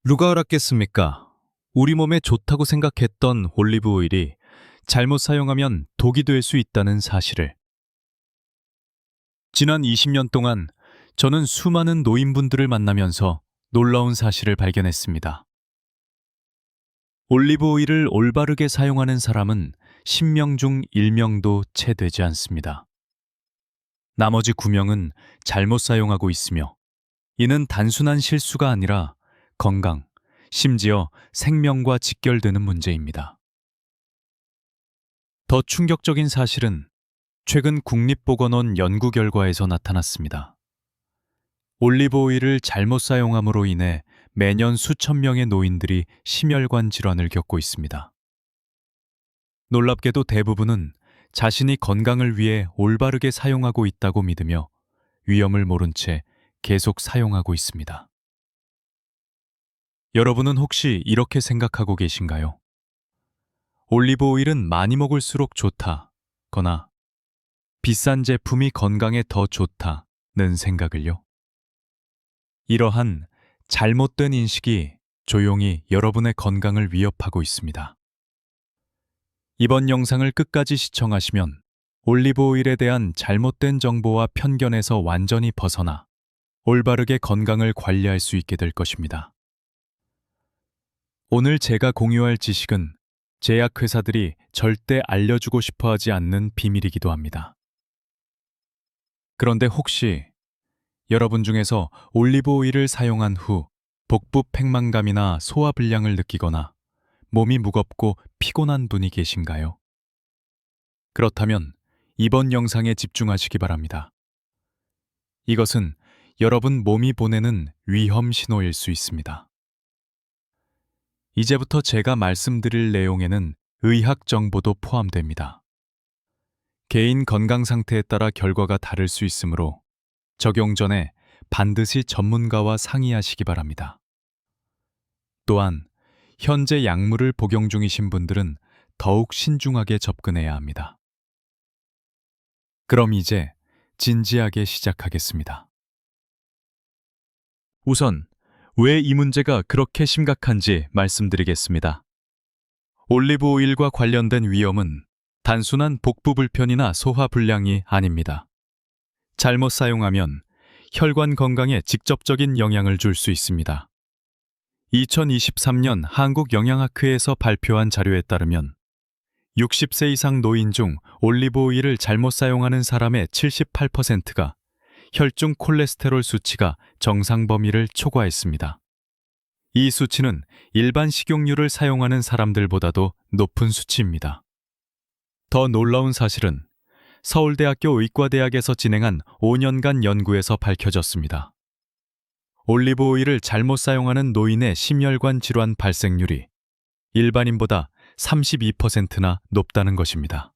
누가 알았겠습니까? 우리 몸에 좋다고 생각했던 올리브 오일이 잘못 사용하면 독이 될 수 있다는 사실을. 지난 20년 동안 저는 수많은 노인분들을 만나면서 놀라운 사실을 발견했습니다. 올리브 오일을 올바르게 사용하는 사람은 10명 중 1명도 채 되지 않습니다. 나머지 9명은 잘못 사용하고 있으며, 이는 단순한 실수가 아니라 건강, 심지어 생명과 직결되는 문제입니다. 더 충격적인 사실은 최근 국립보건원 연구 결과에서 나타났습니다. 올리브 오일을 잘못 사용함으로 인해 매년 수천 명의 노인들이 심혈관 질환을 겪고 있습니다. 놀랍게도 대부분은 자신이 건강을 위해 올바르게 사용하고 있다고 믿으며 위험을 모른 채 계속 사용하고 있습니다. 여러분은 혹시 이렇게 생각하고 계신가요? 올리브 오일은 많이 먹을수록 좋다거나 비싼 제품이 건강에 더 좋다는 생각을요? 이러한 잘못된 인식이 조용히 여러분의 건강을 위협하고 있습니다. 이번 영상을 끝까지 시청하시면 올리브 오일에 대한 잘못된 정보와 편견에서 완전히 벗어나 올바르게 건강을 관리할 수 있게 될 것입니다. 오늘 제가 공유할 지식은 제약회사들이 절대 알려주고 싶어 하지 않는 비밀이기도 합니다. 그런데 혹시 여러분 중에서 올리브 오일을 사용한 후 복부 팽만감이나 소화불량을 느끼거나 몸이 무겁고 피곤한 분이 계신가요? 그렇다면 이번 영상에 집중하시기 바랍니다. 이것은 여러분 몸이 보내는 위험 신호일 수 있습니다. 이제부터 제가 말씀드릴 내용에는 의학 정보도 포함됩니다. 개인 건강 상태에 따라 결과가 다를 수 있으므로 적용 전에 반드시 전문가와 상의하시기 바랍니다. 또한 현재 약물을 복용 중이신 분들은 더욱 신중하게 접근해야 합니다. 그럼 이제 진지하게 시작하겠습니다. 우선 왜 이 문제가 그렇게 심각한지 말씀드리겠습니다. 올리브 오일과 관련된 위험은 단순한 복부 불편이나 소화 불량이 아닙니다. 잘못 사용하면 혈관 건강에 직접적인 영향을 줄 수 있습니다. 2023년 한국영양학회에서 발표한 자료에 따르면 60세 이상 노인 중 올리브 오일을 잘못 사용하는 사람의 78%가 혈중 콜레스테롤 수치가 정상 범위를 초과했습니다. 이 수치는 일반 식용유를 사용하는 사람들보다도 높은 수치입니다. 더 놀라운 사실은 서울대학교 의과대학에서 진행한 5년간 연구에서 밝혀졌습니다. 올리브 오일을 잘못 사용하는 노인의 심혈관 질환 발생률이 일반인보다 32%나 높다는 것입니다.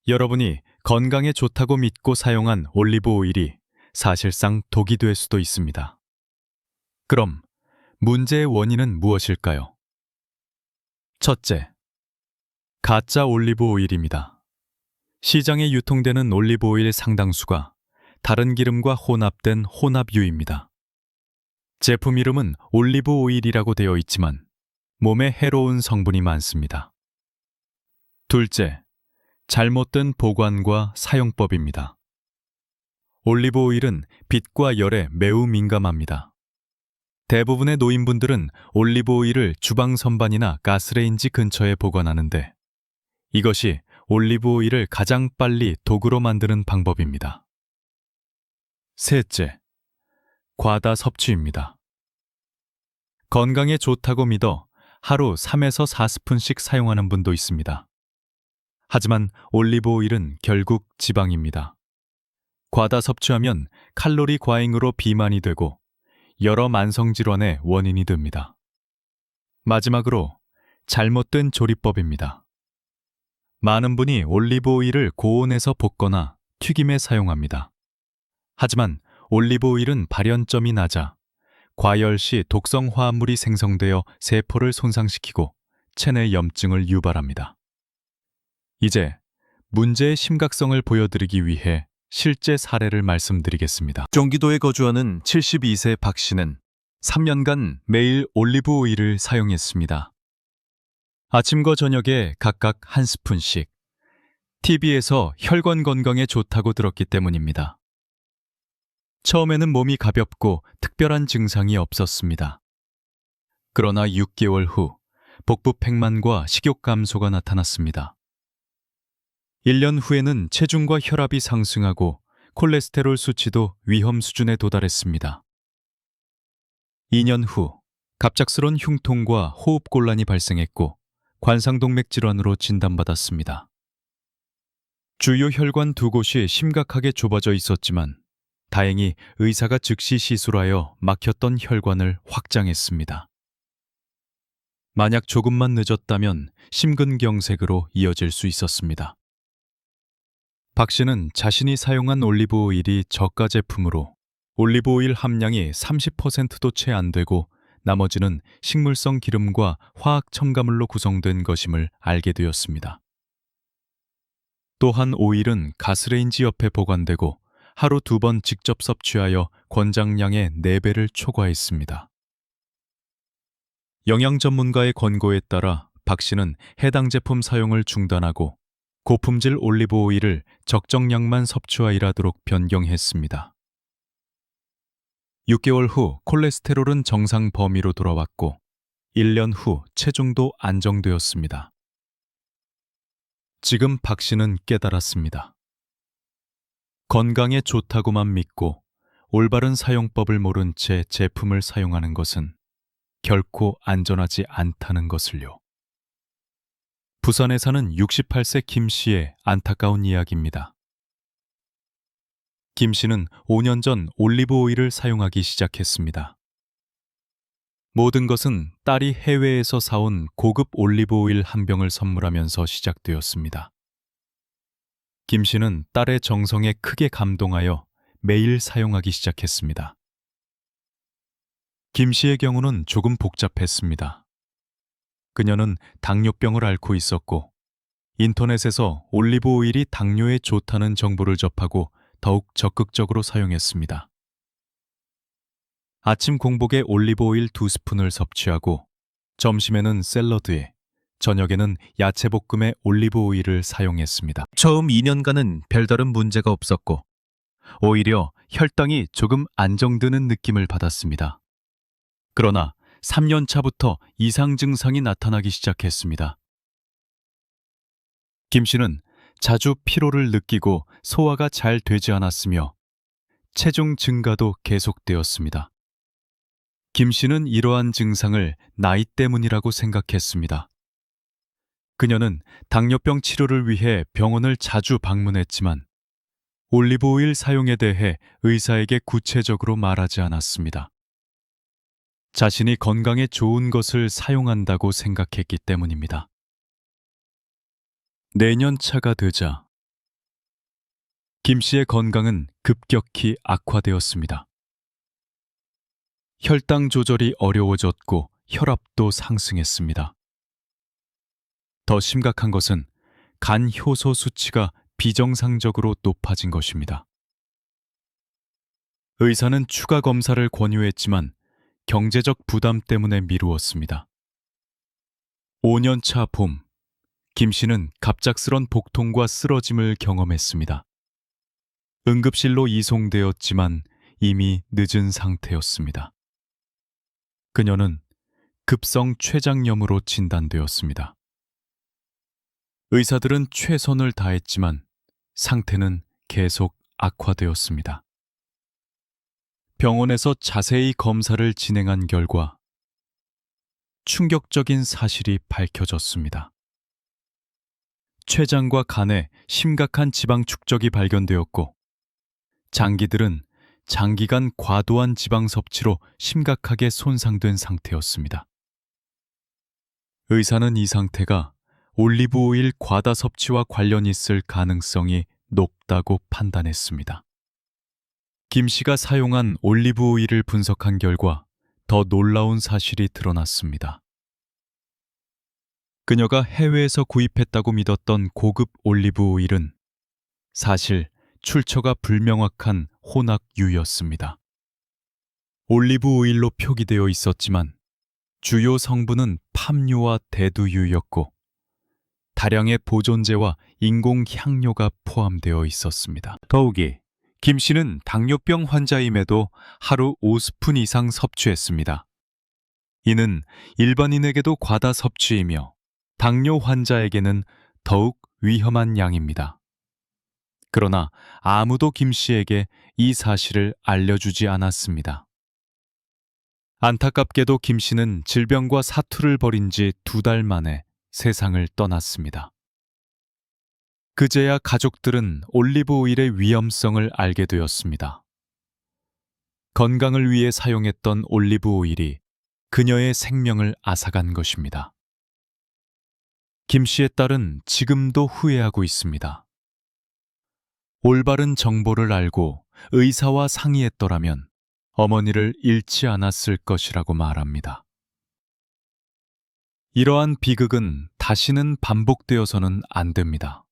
여러분이 건강에 좋다고 믿고 사용한 올리브 오일이 사실상 독이 될 수도 있습니다. 그럼 문제의 원인은 무엇일까요? 첫째, 가짜 올리브 오일입니다. 시장에 유통되는 올리브 오일 상당수가 다른 기름과 혼합된 혼합유입니다. 제품 이름은 올리브 오일이라고 되어 있지만 몸에 해로운 성분이 많습니다. 둘째, 잘못된 보관과 사용법입니다. 올리브 오일은 빛과 열에 매우 민감합니다. 대부분의 노인분들은 올리브 오일을 주방 선반이나 가스레인지 근처에 보관하는데 이것이 올리브 오일을 가장 빨리 독으로 만드는 방법입니다. 셋째, 과다 섭취입니다. 건강에 좋다고 믿어 하루 3에서 4스푼씩 사용하는 분도 있습니다. 하지만 올리브 오일은 결국 지방입니다. 과다 섭취하면 칼로리 과잉으로 비만이 되고 여러 만성질환의 원인이 됩니다. 마지막으로 잘못된 조리법입니다. 많은 분이 올리브 오일을 고온에서 볶거나 튀김에 사용합니다. 하지만 올리브 오일은 발연점이 낮아 과열 시 독성 화합물이 생성되어 세포를 손상시키고 체내 염증을 유발합니다. 이제 문제의 심각성을 보여드리기 위해 실제 사례를 말씀드리겠습니다. 경기도에 거주하는 72세 박 씨는 3년간 매일 올리브 오일을 사용했습니다. 아침과 저녁에 각각 한 스푼씩. TV에서 혈관 건강에 좋다고 들었기 때문입니다. 처음에는 몸이 가볍고 특별한 증상이 없었습니다. 그러나 6개월 후 복부 팽만과 식욕 감소가 나타났습니다. 1년 후에는 체중과 혈압이 상승하고 콜레스테롤 수치도 위험 수준에 도달했습니다. 2년 후 갑작스런 흉통과 호흡곤란이 발생했고 관상동맥 질환으로 진단받았습니다. 주요 혈관 두 곳이 심각하게 좁아져 있었지만 다행히 의사가 즉시 시술하여 막혔던 혈관을 확장했습니다. 만약 조금만 늦었다면 심근경색으로 이어질 수 있었습니다. 박 씨는 자신이 사용한 올리브 오일이 저가 제품으로 올리브 오일 함량이 30%도 채 안 되고 나머지는 식물성 기름과 화학 첨가물로 구성된 것임을 알게 되었습니다. 또한 오일은 가스레인지 옆에 보관되고 하루 2번 직접 섭취하여 권장량의 4배를 초과했습니다. 영양 전문가의 권고에 따라 박 씨는 해당 제품 사용을 중단하고 고품질 올리브 오일을 적정량만 섭취하도록 변경했습니다. 6개월 후 콜레스테롤은 정상 범위로 돌아왔고 1년 후 체중도 안정되었습니다. 지금 박 씨는 깨달았습니다. 건강에 좋다고만 믿고 올바른 사용법을 모른 채 제품을 사용하는 것은 결코 안전하지 않다는 것을요. 부산에 사는 68세 김 씨의 안타까운 이야기입니다. 김 씨는 5년 전 올리브 오일을 사용하기 시작했습니다. 모든 것은 딸이 해외에서 사온 고급 올리브 오일 한 병을 선물하면서 시작되었습니다. 김 씨는 딸의 정성에 크게 감동하여 매일 사용하기 시작했습니다. 김 씨의 경우는 조금 복잡했습니다. 그녀는 당뇨병을 앓고 있었고 인터넷에서 올리브 오일이 당뇨에 좋다는 정보를 접하고 더욱 적극적으로 사용했습니다. 아침 공복에 올리브 오일 2스푼을 섭취하고 점심에는 샐러드에, 저녁에는 야채볶음에 올리브 오일을 사용했습니다. 처음 2년간은 별다른 문제가 없었고 오히려 혈당이 조금 안정되는 느낌을 받았습니다. 그러나 3년 차부터 이상 증상이 나타나기 시작했습니다. 김 씨는 자주 피로를 느끼고 소화가 잘 되지 않았으며 체중 증가도 계속되었습니다. 김 씨는 이러한 증상을 나이 때문이라고 생각했습니다. 그녀는 당뇨병 치료를 위해 병원을 자주 방문했지만 올리브 오일 사용에 대해 의사에게 구체적으로 말하지 않았습니다. 자신이 건강에 좋은 것을 사용한다고 생각했기 때문입니다. 내년 차가 되자 김 씨의 건강은 급격히 악화되었습니다. 혈당 조절이 어려워졌고 혈압도 상승했습니다. 더 심각한 것은 간 효소 수치가 비정상적으로 높아진 것입니다. 의사는 추가 검사를 권유했지만 경제적 부담 때문에 미루었습니다. 5년 차 봄, 김 씨는 갑작스런 복통과 쓰러짐을 경험했습니다. 응급실로 이송되었지만 이미 늦은 상태였습니다. 그녀는 급성 췌장염으로 진단되었습니다. 의사들은 최선을 다했지만 상태는 계속 악화되었습니다. 병원에서 자세히 검사를 진행한 결과 충격적인 사실이 밝혀졌습니다. 췌장과 간에 심각한 지방 축적이 발견되었고 장기들은 장기간 과도한 지방 섭취로 심각하게 손상된 상태였습니다. 의사는 이 상태가 올리브 오일 과다 섭취와 관련이 있을 가능성이 높다고 판단했습니다. 김 씨가 사용한 올리브 오일을 분석한 결과 더 놀라운 사실이 드러났습니다. 그녀가 해외에서 구입했다고 믿었던 고급 올리브 오일은 사실 출처가 불명확한 혼합유였습니다. 올리브 오일로 표기되어 있었지만 주요 성분은 팜유와 대두유였고 다량의 보존제와 인공 향료가 포함되어 있었습니다. 더욱이 김 씨는 당뇨병 환자임에도 하루 5스푼 이상 섭취했습니다. 이는 일반인에게도 과다 섭취이며 당뇨 환자에게는 더욱 위험한 양입니다. 그러나 아무도 김 씨에게 이 사실을 알려주지 않았습니다. 안타깝게도 김 씨는 질병과 사투를 벌인 지 2달 만에 세상을 떠났습니다. 그제야 가족들은 올리브 오일의 위험성을 알게 되었습니다. 건강을 위해 사용했던 올리브 오일이 그녀의 생명을 앗아간 것입니다. 김 씨의 딸은 지금도 후회하고 있습니다. 올바른 정보를 알고 의사와 상의했더라면 어머니를 잃지 않았을 것이라고 말합니다. 이러한 비극은 다시는 반복되어서는 안 됩니다.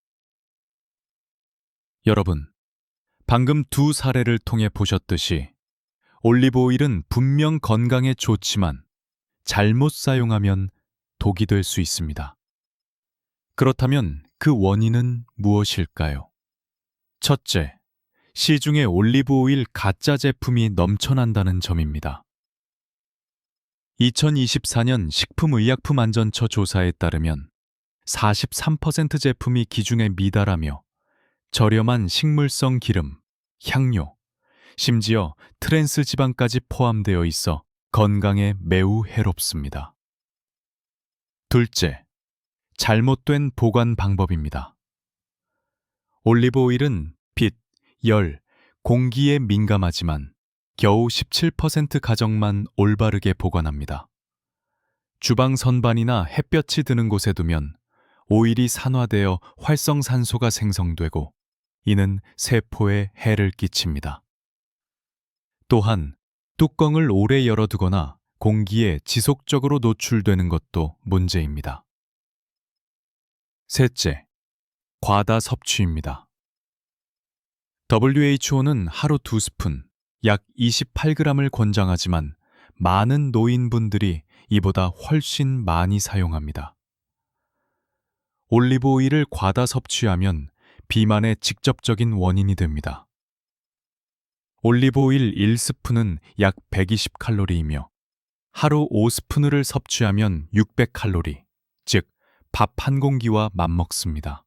여러분, 방금 2 사례를 통해 보셨듯이 올리브 오일은 분명 건강에 좋지만 잘못 사용하면 독이 될 수 있습니다. 그렇다면 그 원인은 무엇일까요? 첫째, 시중에 올리브 오일 가짜 제품이 넘쳐난다는 점입니다. 2024년 식품의약품안전처 조사에 따르면 43% 제품이 기준에 미달하며 저렴한 식물성 기름, 향료, 심지어 트랜스 지방까지 포함되어 있어 건강에 매우 해롭습니다. 둘째, 잘못된 보관 방법입니다. 올리브 오일은 빛, 열, 공기에 민감하지만 겨우 17% 가정만 올바르게 보관합니다. 주방 선반이나 햇볕이 드는 곳에 두면 오일이 산화되어 활성산소가 생성되고 이는 세포에 해를 끼칩니다. 또한 뚜껑을 오래 열어두거나 공기에 지속적으로 노출되는 것도 문제입니다. 셋째, 과다 섭취입니다. WHO는 하루 2스푼, 약 28g을 권장하지만 많은 노인분들이 이보다 훨씬 많이 사용합니다. 올리브 오일을 과다 섭취하면 비만의 직접적인 원인이 됩니다. 올리브 오일 1스푼은 약 120칼로리이며 하루 5스푼을 섭취하면 600칼로리, 즉 밥 한 공기와 맞먹습니다.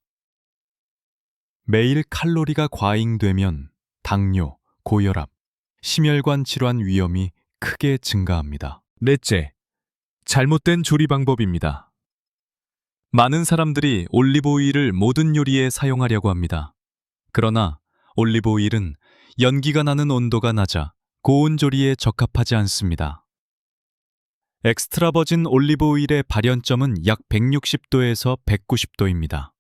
매일 칼로리가 과잉되면 당뇨, 고혈압, 심혈관 질환 위험이 크게 증가합니다. 넷째, 잘못된 조리 방법입니다. 많은 사람들이 올리브 오일을 모든 요리에 사용하려고 합니다. 그러나 올리브 오일은 연기가 나는 온도가 낮아 고온 조리에 적합하지 않습니다. 엑스트라 버진 올리브 오일의 발연점은 약 160도에서 190도입니다.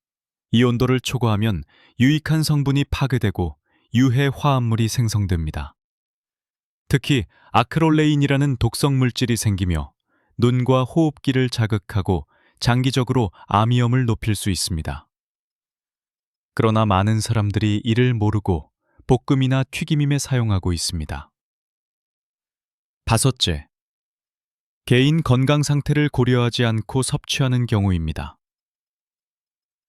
이 온도를 초과하면 유익한 성분이 파괴되고 유해 화합물이 생성됩니다. 특히 아크롤레인이라는 독성 물질이 생기며 눈과 호흡기를 자극하고 장기적으로 암 위험을 높일 수 있습니다. 그러나 많은 사람들이 이를 모르고 볶음이나 튀김임에 사용하고 있습니다. 다섯째, 개인 건강 상태를 고려하지 않고 섭취하는 경우입니다.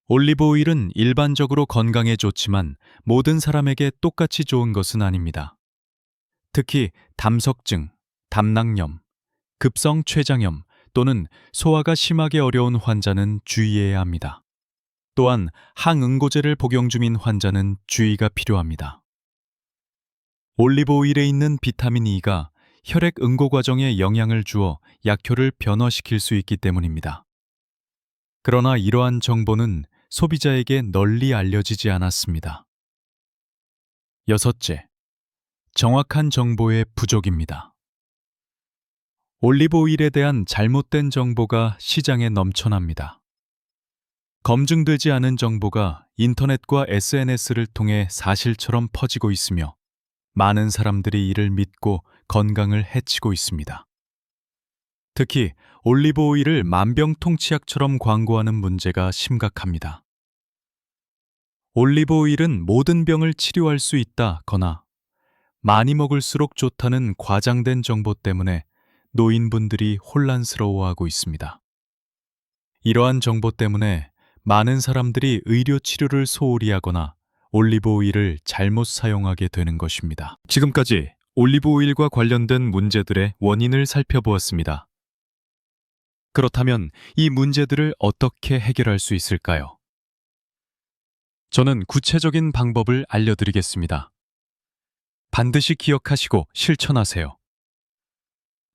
올리브 오일은 일반적으로 건강에 좋지만 모든 사람에게 똑같이 좋은 것은 아닙니다. 특히 담석증, 담낭염, 급성 췌장염 또는 소화가 심하게 어려운 환자는 주의해야 합니다. 또한 항응고제를 복용 중인 환자는 주의가 필요합니다. 올리브 오일에 있는 비타민 E가 혈액 응고 과정에 영향을 주어 약효를 변화시킬 수 있기 때문입니다. 그러나 이러한 정보는 소비자에게 널리 알려지지 않았습니다. 여섯째, 정확한 정보의 부족입니다. 올리브 오일에 대한 잘못된 정보가 시장에 넘쳐납니다. 검증되지 않은 정보가 인터넷과 SNS를 통해 사실처럼 퍼지고 있으며 많은 사람들이 이를 믿고 건강을 해치고 있습니다. 특히 올리브 오일을 만병통치약처럼 광고하는 문제가 심각합니다. 올리브 오일은 모든 병을 치료할 수 있다거나 많이 먹을수록 좋다는 과장된 정보 때문에 노인분들이 혼란스러워하고 있습니다. 이러한 정보 때문에 많은 사람들이 의료 치료를 소홀히 하거나 올리브 오일을 잘못 사용하게 되는 것입니다. 지금까지 올리브 오일과 관련된 문제들의 원인을 살펴보았습니다. 그렇다면 이 문제들을 어떻게 해결할 수 있을까요? 저는 구체적인 방법을 알려드리겠습니다. 반드시 기억하시고 실천하세요.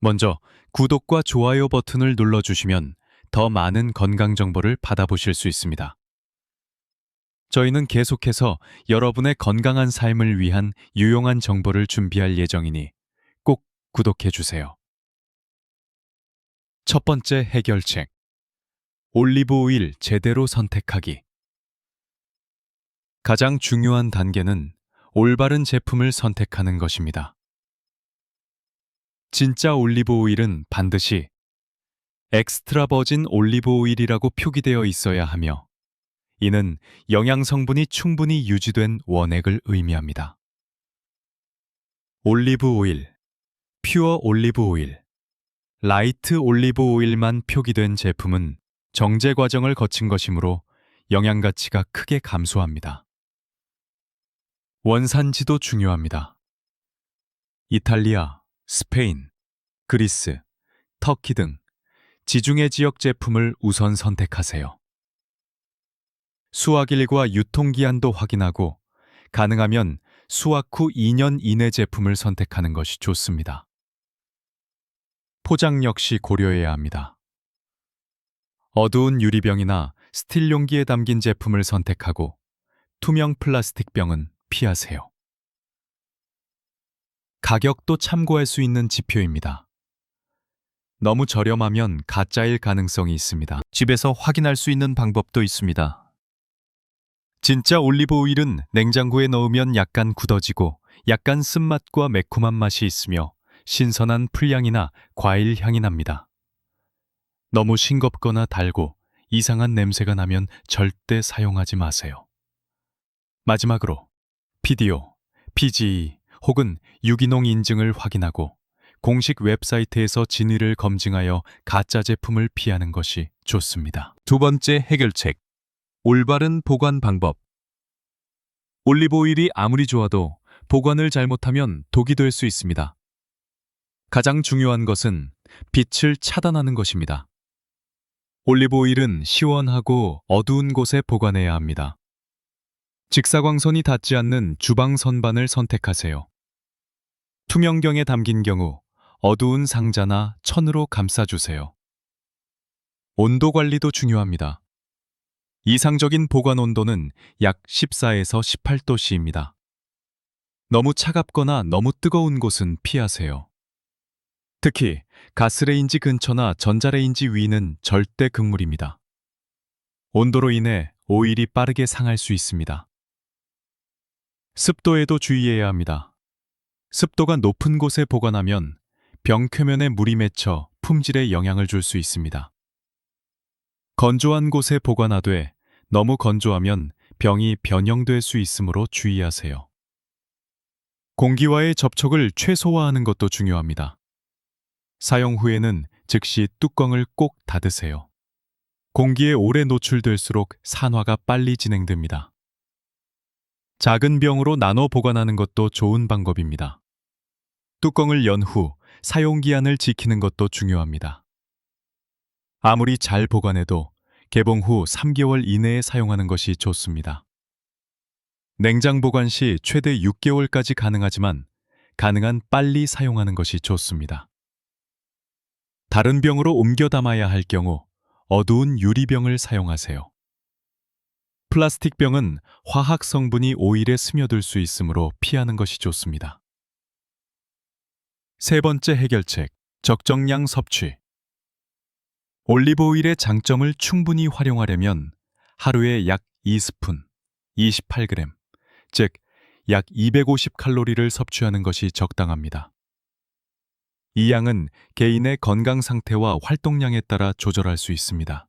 먼저 구독과 좋아요 버튼을 눌러주시면 더 많은 건강 정보를 받아보실 수 있습니다. 저희는 계속해서 여러분의 건강한 삶을 위한 유용한 정보를 준비할 예정이니 꼭 구독해 주세요. 첫 번째 해결책. 올리브 오일 제대로 선택하기. 가장 중요한 단계는 올바른 제품을 선택하는 것입니다. 진짜 올리브 오일은 반드시 엑스트라 버진 올리브 오일이라고 표기되어 있어야 하며, 이는 영양 성분이 충분히 유지된 원액을 의미합니다. 올리브 오일, 퓨어 올리브 오일, 라이트 올리브 오일만 표기된 제품은 정제 과정을 거친 것이므로 영양 가치가 크게 감소합니다. 원산지도 중요합니다. 이탈리아, 스페인, 그리스, 터키 등 지중해 지역 제품을 우선 선택하세요. 수확일과 유통기한도 확인하고 가능하면 수확 후 2년 이내 제품을 선택하는 것이 좋습니다. 포장 역시 고려해야 합니다. 어두운 유리병이나 스틸 용기에 담긴 제품을 선택하고 투명 플라스틱 병은 피하세요. 가격도 참고할 수 있는 지표입니다. 너무 저렴하면 가짜일 가능성이 있습니다. 집에서 확인할 수 있는 방법도 있습니다. 진짜 올리브 오일은 냉장고에 넣으면 약간 굳어지고 약간 쓴맛과 매콤한 맛이 있으며 신선한 풀향이나 과일 향이 납니다. 너무 싱겁거나 달고 이상한 냄새가 나면 절대 사용하지 마세요. 마지막으로 PDO, PGE 혹은 유기농 인증을 확인하고 공식 웹사이트에서 진위를 검증하여 가짜 제품을 피하는 것이 좋습니다. 두 번째 해결책. 올바른 보관 방법. 올리브 오일이 아무리 좋아도 보관을 잘못하면 독이 될 수 있습니다. 가장 중요한 것은 빛을 차단하는 것입니다. 올리브 오일은 시원하고 어두운 곳에 보관해야 합니다. 직사광선이 닿지 않는 주방 선반을 선택하세요. 투명경에 담긴 경우 어두운 상자나 천으로 감싸주세요. 온도 관리도 중요합니다. 이상적인 보관 온도는 약 14에서 18도씨입니다. 너무 차갑거나 너무 뜨거운 곳은 피하세요. 특히 가스레인지 근처나 전자레인지 위는 절대 금물입니다. 온도로 인해 오일이 빠르게 상할 수 있습니다. 습도에도 주의해야 합니다. 습도가 높은 곳에 보관하면 병 표면에 물이 맺혀 품질에 영향을 줄 수 있습니다. 건조한 곳에 보관하되 너무 건조하면 병이 변형될 수 있으므로 주의하세요. 공기와의 접촉을 최소화하는 것도 중요합니다. 사용 후에는 즉시 뚜껑을 꼭 닫으세요. 공기에 오래 노출될수록 산화가 빨리 진행됩니다. 작은 병으로 나눠 보관하는 것도 좋은 방법입니다. 뚜껑을 연 후 사용기한을 지키는 것도 중요합니다. 아무리 잘 보관해도 개봉 후 3개월 이내에 사용하는 것이 좋습니다. 냉장 보관 시 최대 6개월까지 가능하지만 가능한 빨리 사용하는 것이 좋습니다. 다른 병으로 옮겨 담아야 할 경우 어두운 유리병을 사용하세요. 플라스틱 병은 화학 성분이 오일에 스며들 수 있으므로 피하는 것이 좋습니다. 세 번째 해결책, 적정량 섭취. 올리브 오일의 장점을 충분히 활용하려면 하루에 약 2스푼, 28g, 즉 약 250칼로리를 섭취하는 것이 적당합니다. 이 양은 개인의 건강 상태와 활동량에 따라 조절할 수 있습니다.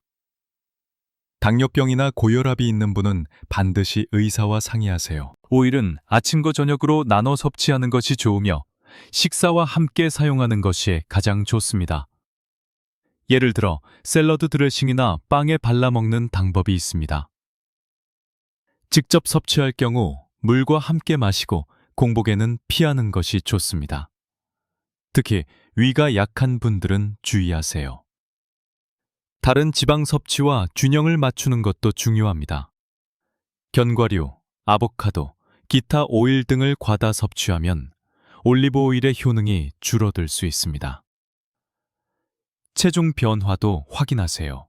당뇨병이나 고혈압이 있는 분은 반드시 의사와 상의하세요. 오일은 아침과 저녁으로 나눠 섭취하는 것이 좋으며 식사와 함께 사용하는 것이 가장 좋습니다. 예를 들어 샐러드 드레싱이나 빵에 발라 먹는 방법이 있습니다. 직접 섭취할 경우 물과 함께 마시고 공복에는 피하는 것이 좋습니다. 특히 위가 약한 분들은 주의하세요. 다른 지방 섭취와 균형을 맞추는 것도 중요합니다. 견과류, 아보카도, 기타 오일 등을 과다 섭취하면 올리브 오일의 효능이 줄어들 수 있습니다. 체중 변화도 확인하세요.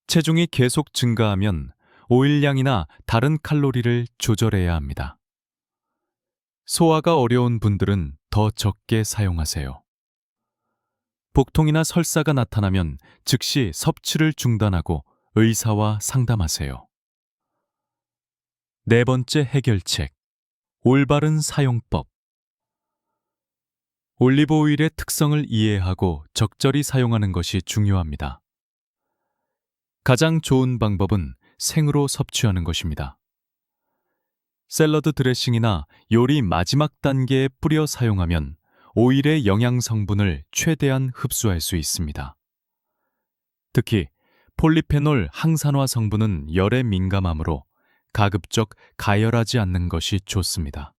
체중이 계속 증가하면 오일량이나 다른 칼로리를 조절해야 합니다. 소화가 어려운 분들은 더 적게 사용하세요. 복통이나 설사가 나타나면 즉시 섭취를 중단하고 의사와 상담하세요. 네 번째 해결책, 올바른 사용법. 올리브 오일의 특성을 이해하고 적절히 사용하는 것이 중요합니다. 가장 좋은 방법은 생으로 섭취하는 것입니다. 샐러드 드레싱이나 요리 마지막 단계에 뿌려 사용하면 오일의 영양 성분을 최대한 흡수할 수 있습니다. 특히 폴리페놀 항산화 성분은 열에 민감하므로 가급적 가열하지 않는 것이 좋습니다.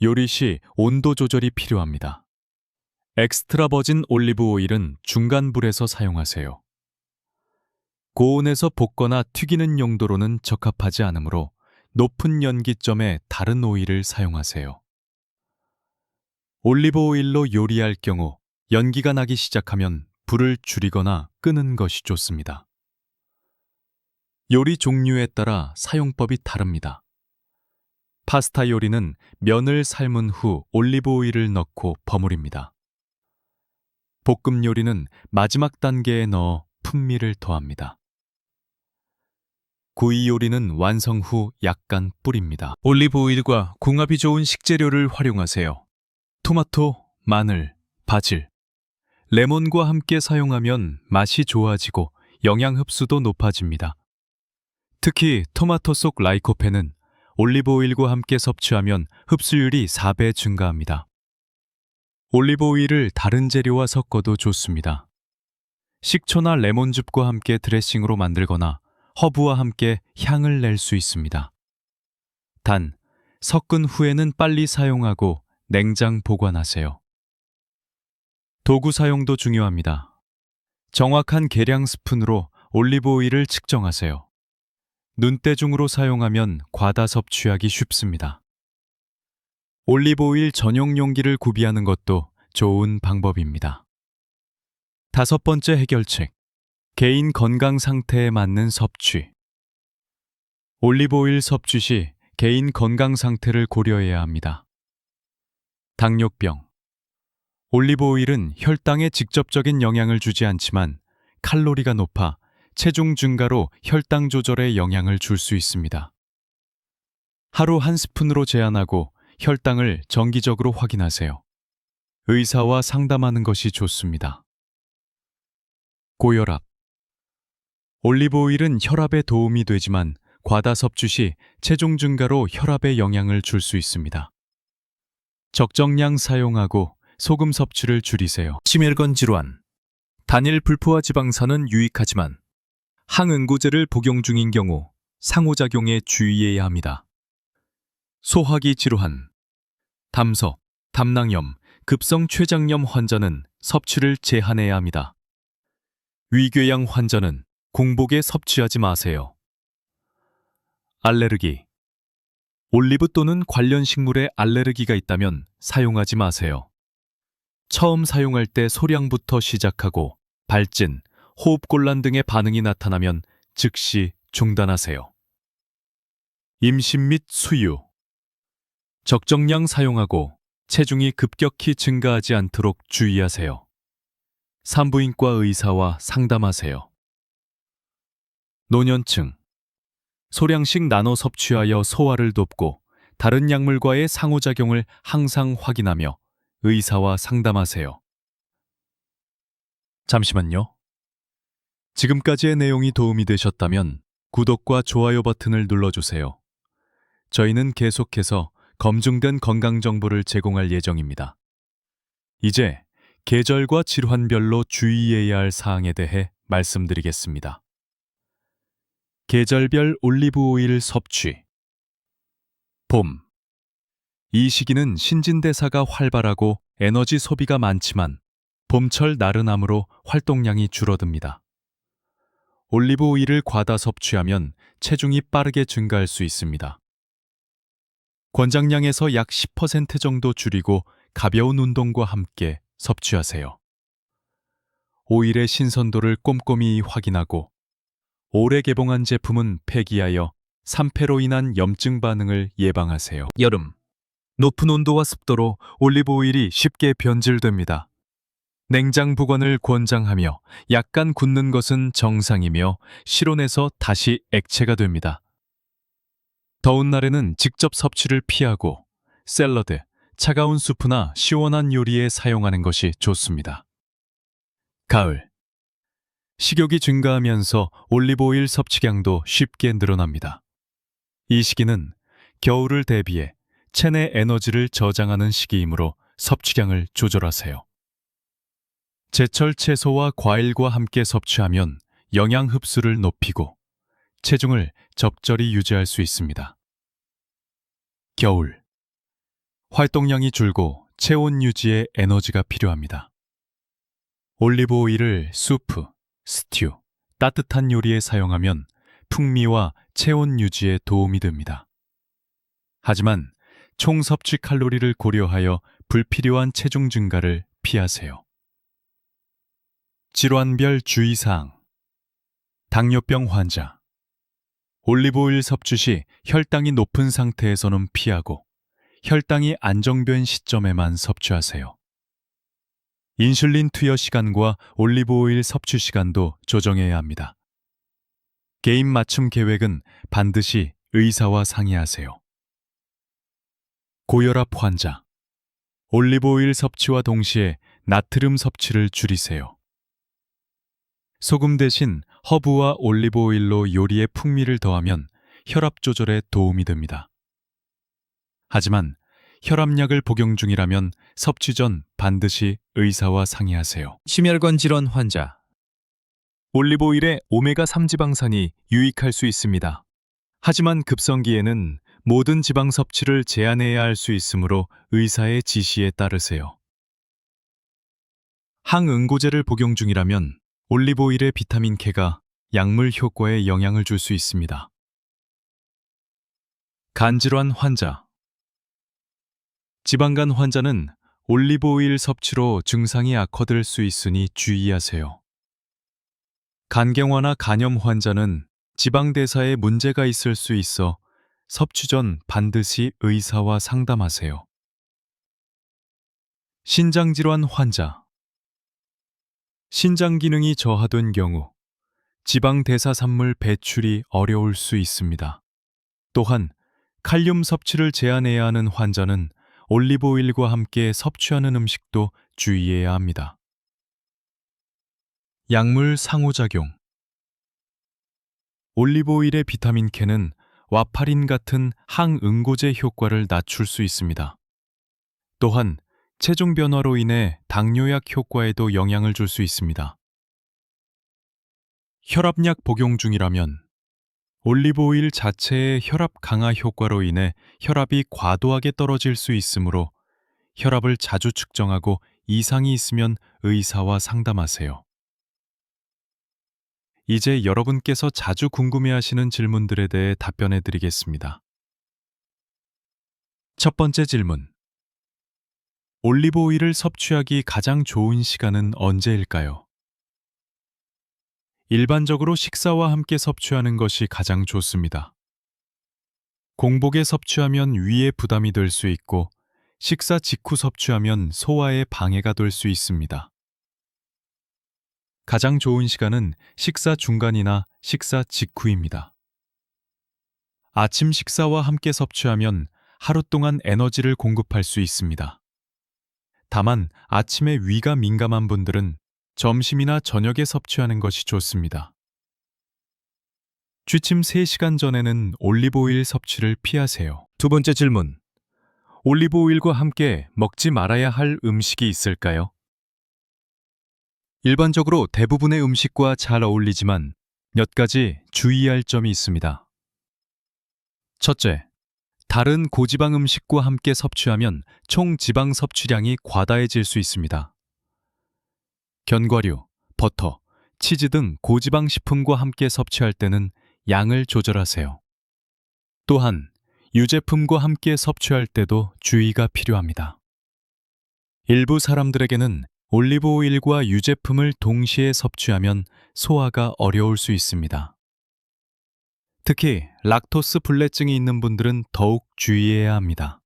요리 시 온도 조절이 필요합니다. 엑스트라 버진 올리브 오일은 중간 불에서 사용하세요. 고온에서 볶거나 튀기는 용도로는 적합하지 않으므로 높은 연기점의 다른 오일을 사용하세요. 올리브 오일로 요리할 경우 연기가 나기 시작하면 불을 줄이거나 끄는 것이 좋습니다. 요리 종류에 따라 사용법이 다릅니다. 파스타 요리는 면을 삶은 후 올리브 오일을 넣고 버무립니다. 볶음 요리는 마지막 단계에 넣어 풍미를 더합니다. 구이 요리는 완성 후 약간 뿌립니다. 올리브 오일과 궁합이 좋은 식재료를 활용하세요. 토마토, 마늘, 바질, 레몬과 함께 사용하면 맛이 좋아지고 영양 흡수도 높아집니다. 특히 토마토 속 라이코펜은 올리브 오일과 함께 섭취하면 흡수율이 4배 증가합니다. 올리브 오일을 다른 재료와 섞어도 좋습니다. 식초나 레몬즙과 함께 드레싱으로 만들거나 허브와 함께 향을 낼 수 있습니다. 단, 섞은 후에는 빨리 사용하고 냉장 보관하세요. 도구 사용도 중요합니다. 정확한 계량 스푼으로 올리브 오일을 측정하세요. 눈대중으로 사용하면 과다 섭취하기 쉽습니다. 올리브 오일 전용 용기를 구비하는 것도 좋은 방법입니다. 다섯 번째 해결책, 개인 건강 상태에 맞는 섭취. 올리브 오일 섭취 시 개인 건강 상태를 고려해야 합니다. 당뇨병. 올리브 오일은 혈당에 직접적인 영향을 주지 않지만 칼로리가 높아 체중 증가로 혈당 조절에 영향을 줄 수 있습니다. 하루 한 스푼으로 제한하고 혈당을 정기적으로 확인하세요. 의사와 상담하는 것이 좋습니다. 고혈압. 올리브 오일은 혈압에 도움이 되지만 과다 섭취 시 체중 증가로 혈압에 영향을 줄 수 있습니다. 적정량 사용하고 소금 섭취를 줄이세요. 심혈관 질환. 단일 불포화 지방산은 유익하지만 항응고제를 복용 중인 경우 상호작용에 주의해야 합니다. 소화기 질환. 담석, 담낭염, 급성 췌장염 환자는 섭취를 제한해야 합니다. 위궤양 환자는 공복에 섭취하지 마세요. 알레르기. 올리브 또는 관련 식물에 알레르기가 있다면 사용하지 마세요. 처음 사용할 때 소량부터 시작하고 발진, 호흡곤란 등의 반응이 나타나면 즉시 중단하세요. 임신 및 수유. 적정량 사용하고 체중이 급격히 증가하지 않도록 주의하세요. 산부인과 의사와 상담하세요. 노년층. 소량씩 나눠 섭취하여 소화를 돕고 다른 약물과의 상호작용을 항상 확인하며 의사와 상담하세요. 잠시만요. 지금까지의 내용이 도움이 되셨다면 구독과 좋아요 버튼을 눌러주세요. 저희는 계속해서 검증된 건강 정보를 제공할 예정입니다. 이제 계절과 질환별로 주의해야 할 사항에 대해 말씀드리겠습니다. 계절별 올리브 오일 섭취. 봄. 이 시기는 신진대사가 활발하고 에너지 소비가 많지만 봄철 나른함으로 활동량이 줄어듭니다. 올리브 오일을 과다 섭취하면 체중이 빠르게 증가할 수 있습니다. 권장량에서 약 10% 정도 줄이고 가벼운 운동과 함께 섭취하세요. 오일의 신선도를 꼼꼼히 확인하고 올해 개봉한 제품은 폐기하여 산패로 인한 염증 반응을 예방하세요. 여름. 높은 온도와 습도로 올리브 오일이 쉽게 변질됩니다. 냉장 보관을 권장하며 약간 굳는 것은 정상이며 실온에서 다시 액체가 됩니다. 더운 날에는 직접 섭취를 피하고 샐러드, 차가운 수프나 시원한 요리에 사용하는 것이 좋습니다. 가을. 식욕이 증가하면서 올리브 오일 섭취량도 쉽게 늘어납니다. 이 시기는 겨울을 대비해 체내 에너지를 저장하는 시기이므로 섭취량을 조절하세요. 제철 채소와 과일과 함께 섭취하면 영양 흡수를 높이고 체중을 적절히 유지할 수 있습니다. 겨울. 활동량이 줄고 체온 유지에 에너지가 필요합니다. 올리브 오일을 수프, 스튜, 따뜻한 요리에 사용하면 풍미와 체온 유지에 도움이 됩니다. 하지만 총 섭취 칼로리를 고려하여 불필요한 체중 증가를 피하세요. 질환별 주의사항. 당뇨병 환자. 올리브 오일 섭취 시 혈당이 높은 상태에서는 피하고 혈당이 안정된 시점에만 섭취하세요. 인슐린 투여 시간과 올리브 오일 섭취 시간도 조정해야 합니다. 개인 맞춤 계획은 반드시 의사와 상의하세요. 고혈압 환자. 올리브 오일 섭취와 동시에 나트륨 섭취를 줄이세요. 소금 대신 허브와 올리브 오일로 요리에 풍미를 더하면 혈압 조절에 도움이 됩니다. 하지만 혈압약을 복용 중이라면 섭취 전 반드시 의사와 상의하세요. 심혈관 질환 환자. 올리브 오일에 오메가3 지방산이 유익할 수 있습니다. 하지만 급성기에는 모든 지방 섭취를 제한해야 할 수 있으므로 의사의 지시에 따르세요. 항응고제를 복용 중이라면 올리브 오일의 비타민 K가 약물 효과에 영향을 줄 수 있습니다. 간질환 환자. 지방간 환자는 올리브 오일 섭취로 증상이 악화될 수 있으니 주의하세요. 간경화나 간염 환자는 지방 대사에 문제가 있을 수 있어 섭취 전 반드시 의사와 상담하세요. 신장질환 환자. 신장 기능이 저하된 경우 지방 대사산물 배출이 어려울 수 있습니다. 또한 칼륨 섭취를 제한해야 하는 환자는 올리브 오일과 함께 섭취하는 음식도 주의해야 합니다. 약물 상호작용. 올리브 오일의 비타민 K는 와파린 같은 항응고제 효과를 낮출 수 있습니다. 또한 체중 변화로 인해 당뇨약 효과에도 영향을 줄 수 있습니다. 혈압약 복용 중이라면 올리브 오일 자체의 혈압 강화 효과로 인해 혈압이 과도하게 떨어질 수 있으므로 혈압을 자주 측정하고 이상이 있으면 의사와 상담하세요. 이제 여러분께서 자주 궁금해하시는 질문들에 대해 답변해 드리겠습니다. 첫 번째 질문. 올리브 오일을 섭취하기 가장 좋은 시간은 언제일까요? 일반적으로 식사와 함께 섭취하는 것이 가장 좋습니다. 공복에 섭취하면 위에 부담이 될 수 있고 식사 직후 섭취하면 소화에 방해가 될 수 있습니다. 가장 좋은 시간은 식사 중간이나 식사 직후입니다. 아침 식사와 함께 섭취하면 하루 동안 에너지를 공급할 수 있습니다. 다만 아침에 위가 민감한 분들은 점심이나 저녁에 섭취하는 것이 좋습니다. 취침 3시간 전에는 올리브오일 섭취를 피하세요. 두 번째 질문. 올리브오일과 함께 먹지 말아야 할 음식이 있을까요? 일반적으로 대부분의 음식과 잘 어울리지만 몇 가지 주의할 점이 있습니다. 첫째, 다른 고지방 음식과 함께 섭취하면 총 지방 섭취량이 과다해질 수 있습니다. 견과류, 버터, 치즈 등 고지방 식품과 함께 섭취할 때는 양을 조절하세요. 또한 유제품과 함께 섭취할 때도 주의가 필요합니다. 일부 사람들에게는 올리브 오일과 유제품을 동시에 섭취하면 소화가 어려울 수 있습니다. 특히 락토스 불내증이 있는 분들은 더욱 주의해야 합니다.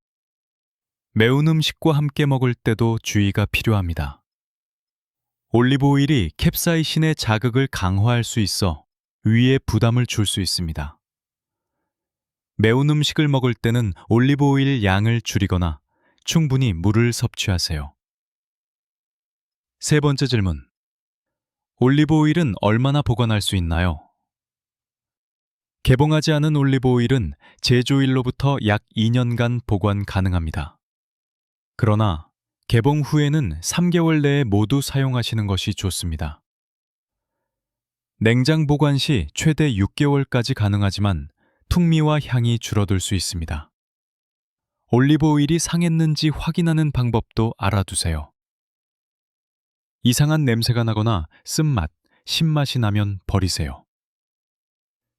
매운 음식과 함께 먹을 때도 주의가 필요합니다. 올리브 오일이 캡사이신의 자극을 강화할 수 있어 위에 부담을 줄 수 있습니다. 매운 음식을 먹을 때는 올리브 오일 양을 줄이거나 충분히 물을 섭취하세요. 세 번째 질문. 올리브 오일은 얼마나 보관할 수 있나요? 개봉하지 않은 올리브 오일은 제조일로부터 약 2년간 보관 가능합니다. 그러나 개봉 후에는 3개월 내에 모두 사용하시는 것이 좋습니다. 냉장 보관 시 최대 6개월까지 가능하지만 풍미와 향이 줄어들 수 있습니다. 올리브 오일이 상했는지 확인하는 방법도 알아두세요. 이상한 냄새가 나거나 쓴맛, 신맛이 나면 버리세요.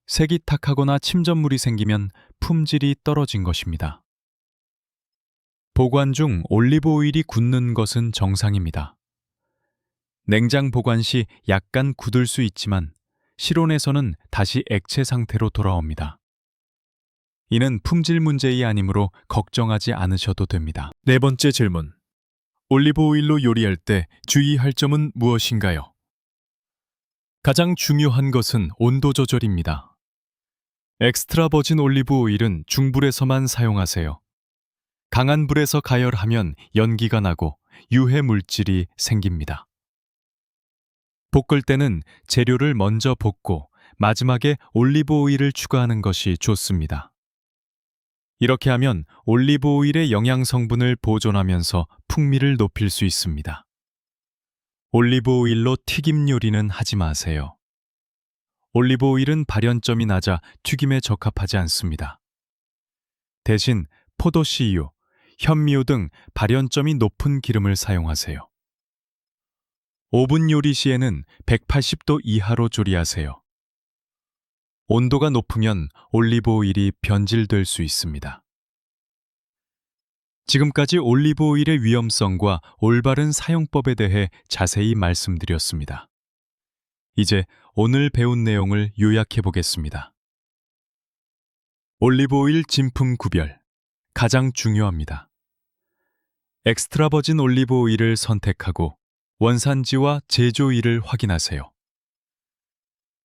색이 탁하거나 침전물이 생기면 품질이 떨어진 것입니다. 보관 중 올리브 오일이 굳는 것은 정상입니다. 냉장 보관 시 약간 굳을 수 있지만 실온에서는 다시 액체 상태로 돌아옵니다. 이는 품질 문제이 아니므로 걱정하지 않으셔도 됩니다. 네 번째 질문. 올리브 오일로 요리할 때 주의할 점은 무엇인가요? 가장 중요한 것은 온도 조절입니다. 엑스트라 버진 올리브 오일은 중불에서만 사용하세요. 강한 불에서 가열하면 연기가 나고 유해 물질이 생깁니다. 볶을 때는 재료를 먼저 볶고 마지막에 올리브 오일을 추가하는 것이 좋습니다. 이렇게 하면 올리브 오일의 영양 성분을 보존하면서 풍미를 높일 수 있습니다. 올리브 오일로 튀김 요리는 하지 마세요. 올리브 오일은 발연점이 낮아 튀김에 적합하지 않습니다. 대신 포도씨유, 현미유 등 발연점이 높은 기름을 사용하세요. 오븐 요리 시에는 180도 이하로 조리하세요. 온도가 높으면 올리브 오일이 변질될 수 있습니다. 지금까지 올리브 오일의 위험성과 올바른 사용법에 대해 자세히 말씀드렸습니다. 이제 오늘 배운 내용을 요약해 보겠습니다. 올리브 오일 진품 구별. 가장 중요합니다. 엑스트라 버진 올리브 오일을 선택하고 원산지와 제조일을 확인하세요.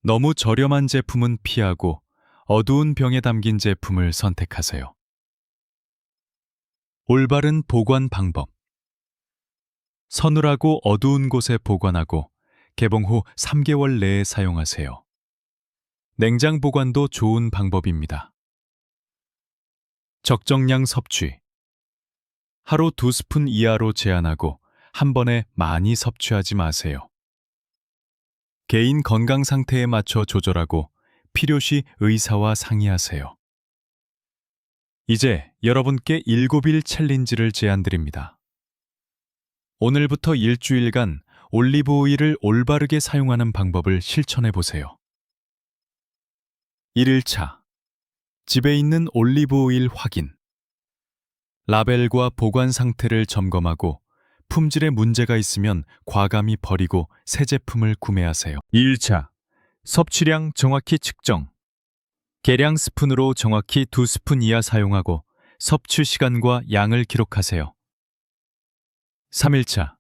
너무 저렴한 제품은 피하고 어두운 병에 담긴 제품을 선택하세요. 올바른 보관 방법. 서늘하고 어두운 곳에 보관하고 개봉 후 3개월 내에 사용하세요. 냉장 보관도 좋은 방법입니다. 적정량 섭취. 하루 2스푼 이하로 제한하고 한 번에 많이 섭취하지 마세요. 개인 건강 상태에 맞춰 조절하고 필요시 의사와 상의하세요. 이제 여러분께 7일 챌린지를 제안드립니다. 오늘부터 일주일간 올리브 오일을 올바르게 사용하는 방법을 실천해 보세요. 1일차. 집에 있는 올리브 오일 확인. 라벨과 보관 상태를 점검하고 품질에 문제가 있으면 과감히 버리고 새 제품을 구매하세요. 2일차. 섭취량 정확히 측정. 계량 스푼으로 정확히 2스푼 이하 사용하고 섭취 시간과 양을 기록하세요. 3일차.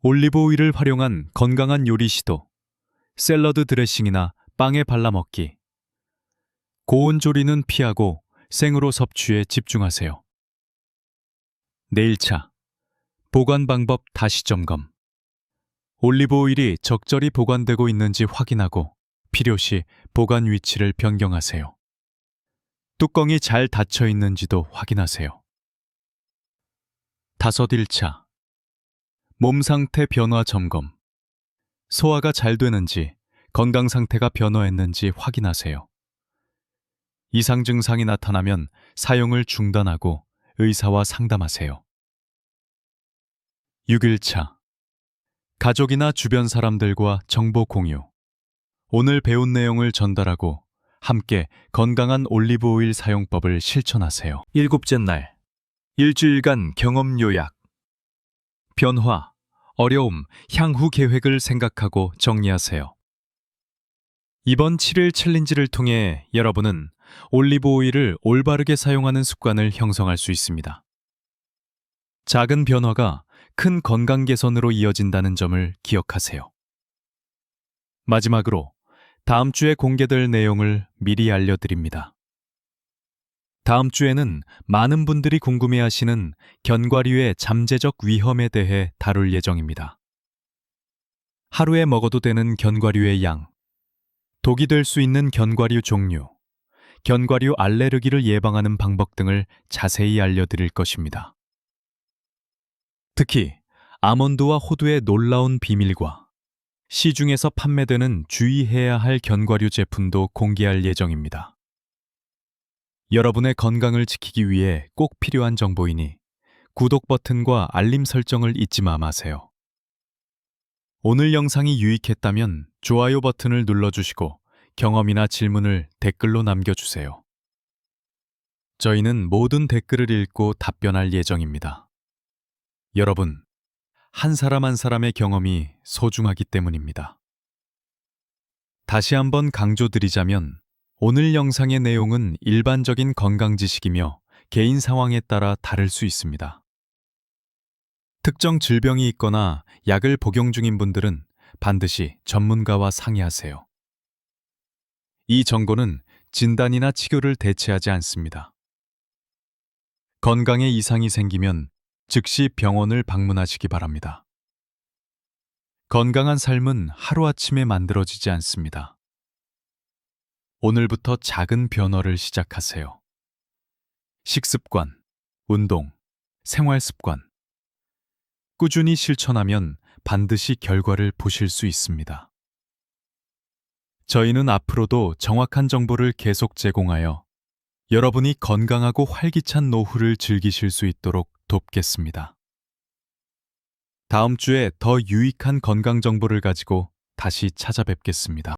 올리브 오일을 활용한 건강한 요리 시도. 샐러드 드레싱이나 빵에 발라 먹기. 고온 조리는 피하고 생으로 섭취에 집중하세요. 내일차. 보관 방법 다시 점검. 올리브 오일이 적절히 보관되고 있는지 확인하고 필요시 보관 위치를 변경하세요. 뚜껑이 잘 닫혀 있는지도 확인하세요. 1차 몸 상태 변화 점검. 소화가 잘 되는지, 건강 상태가 변화했는지 확인하세요. 이상 증상이 나타나면 사용을 중단하고 의사와 상담하세요. 6일차 가족이나 주변 사람들과 정보 공유. 오늘 배운 내용을 전달하고 함께 건강한 올리브 오일 사용법을 실천하세요. 7째 날 일주일간 경험 요약. 변화, 어려움, 향후 계획을 생각하고 정리하세요. 이번 7일 챌린지를 통해 여러분은 올리브 오일을 올바르게 사용하는 습관을 형성할 수 있습니다. 작은 변화가 큰 건강 개선으로 이어진다는 점을 기억하세요. 마지막으로 다음 주에 공개될 내용을 미리 알려드립니다. 다음 주에는 많은 분들이 궁금해하시는 견과류의 잠재적 위험에 대해 다룰 예정입니다. 하루에 먹어도 되는 견과류의 양, 독이 될 수 있는 견과류 종류, 견과류 알레르기를 예방하는 방법 등을 자세히 알려드릴 것입니다. 특히 아몬드와 호두의 놀라운 비밀과 시중에서 판매되는 주의해야 할 견과류 제품도 공개할 예정입니다. 여러분의 건강을 지키기 위해 꼭 필요한 정보이니 구독 버튼과 알림 설정을 잊지 마세요. 오늘 영상이 유익했다면 좋아요 버튼을 눌러주시고 경험이나 질문을 댓글로 남겨주세요. 저희는 모든 댓글을 읽고 답변할 예정입니다. 여러분, 한 사람 한 사람의 경험이 소중하기 때문입니다. 다시 한번 강조드리자면 오늘 영상의 내용은 일반적인 건강 지식이며 개인 상황에 따라 다를 수 있습니다. 특정 질병이 있거나 약을 복용 중인 분들은 반드시 전문가와 상의하세요. 이 정보는 진단이나 치료를 대체하지 않습니다. 건강에 이상이 생기면 즉시 병원을 방문하시기 바랍니다. 건강한 삶은 하루아침에 만들어지지 않습니다. 오늘부터 작은 변화를 시작하세요. 식습관, 운동, 생활습관. 꾸준히 실천하면 반드시 결과를 보실 수 있습니다. 저희는 앞으로도 정확한 정보를 계속 제공하여 여러분이 건강하고 활기찬 노후를 즐기실 수 있도록 돕겠습니다. 다음 주에 더 유익한 건강 정보를 가지고 다시 찾아뵙겠습니다.